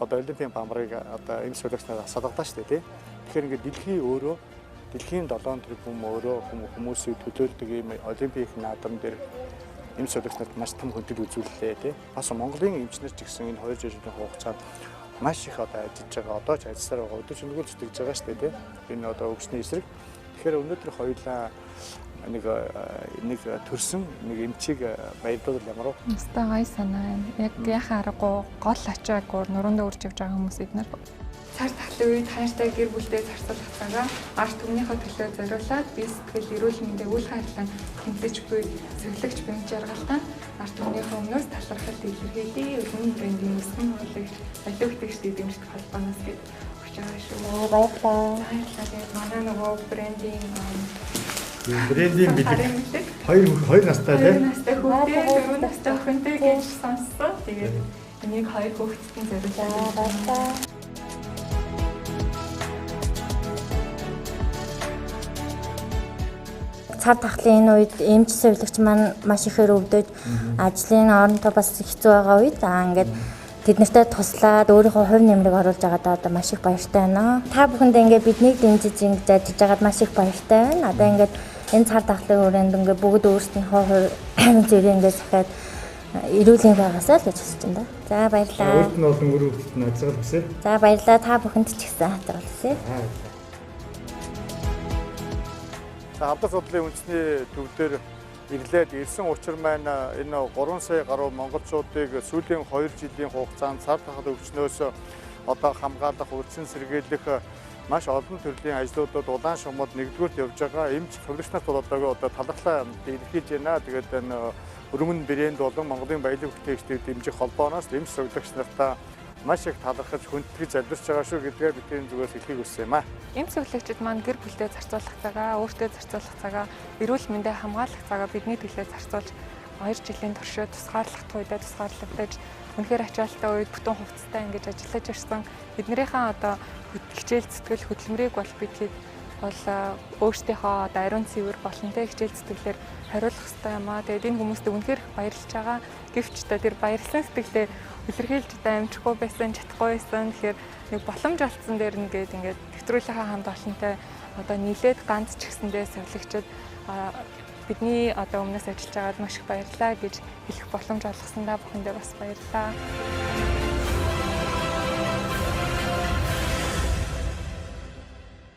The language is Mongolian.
одоо Олимпийн бамбарыг одоо эмч сурагчнаас асуулгадаа шүү дээ тий. Тэгэхээр ингээд дэлхийн 7 тэрбум өөрөө хүмүүсийг төлөөлдөг ийм Олимпийн наадам дээр эмч сурагчнууд маш том хөдөл үзүүллээ тий. Бас Монголын эмчнэр ч гэсэн энэ 2 жилийн хугацаанд маш их одоо ажиллаж байгаа. Одоо ч ажилласаар байгаа. Өдөр шөнөгүй зүтгэж байгаа шүү дээ тий. Энэ одоо өвчний эсрэг. Тэгэхээр өнөөдөр хоёулаа нэг төрсөн нэг эмчийг баярлуул ямар вэ? Өстой гай санаа юм. Яг яхаа аргагүй гол ачаагүй нуруундаа үрж явж байгаа хүмүүс эднэр цар тахлын үед хайртай гэр бүлтэй зарцуулах цагаа арт түмнийхээ төлөө зориулаад бие сэтгэл эрүүл мэндийн үйл хадлаа тэмцэж буй зөвлөгч бэмж жаргалтаа арт түмнийхээ өмнөөс талархал илэрхийлээ. Өргөн брендинг өсгөн хуулагч аливтэгч дэмжих холбооноос гэж өгч байгаа шүү. Баярлалаа. Манай нөгөө брендинг брендинг бид хоёр настай тийм. 2 настай хүүхдээ 4 настай охинтой гэж сонссон. Тэгээд энийг 2 хүүхэдтэй зориулсан байна. Цар тахлын энэ үед эмч сувилагч маань маш ихээр өвдөж ажлын орондоо бас хэцүү байгаа үед ингээд тэд нартай туслаад өөрийнхөө хувь нэмрийг оруулж байгаадаа одоо маш их баяртай байна. Та бүхэндээ ингээд биднийг дэмжиж ингэж ажиллаж байгаад маш их баяртай байна. Одоо ингээд энэ цар тахлын хүрээнд ингээд бүгд өөрсдийнхөө хувь зэрэг ингээд захиад эрүүлийн байгаасаа л гэж хэлж байна. За баярлалаа. Өөрт нь олон өрөө хөлт нь ажиглал хүсье. За баярлалаа. Та бүхэнд ч гэсэн хацрал хүсье. Авдаг судлалын үндэсний төвдөр ирлээд ирсэн учир маань энэ 3 сая гаруй монголчуудыг сүүлийн 2 жилийн хугацаанд цар тахал өвчнөөс одоо хамгаалах, үржин сэргийлэх маш олон төрлийн ажлуудад удаан шумууд нэгдүгürt явж байгаа. Эмч сувилагчнаас болоодоо одоо талархлаа илэрхийлж байна. Тэгээд энэ өргөн брэнд болон Монголын баялаг бүтээгчдийг дэмжих холбооноос эмч сувилагч нартаа маш их талархаж хүндэтгэж залбирч байгаа шүү гэдгээ бидний зүгээс хэлхийг хүссэн юм аа. Эмч сувилагчид маань гэр бүлдээ зарцуулах цагаа, өөртөө зарцуулах цагаа, эрүүл мэндээ хамгаалах цагаа бидний төлөө зарцуулж 2 жилийн туршид тусгаарлах туйдаа тусгаарлагдаж үнэхээр ачаалттай үед бүтэн хувцастай ингэж ажиллаж ирсэн эднэрийнхээ одоо хичээл зүтгэл хөдөлмөрийг бол бид бол өөрсдийнхөө одоо ариун цэвэр болонтэй хичээл зүтгэлээр хариулах хэрэгтэй юм аа. Тэгээд энэ хүмүүстээ үнэхээр баярлж байгаа. Гэвч тэр баярлсан сэтгэлээ илэрхийлж амжихгүй байсан, чадахгүй байсан. Тэгэхээр нэг боломж олцсон дээр ингээд нэвтрүүлгийнхаа хамт олонтой одоо нийлээд ганц ч гэсэндээ сувилагчид бидний одоо өмнөөс ажиллаж байгаад маш их баярлалаа гэж хэлэх боломж олгосондоо бүхэндээ бас баярлалаа.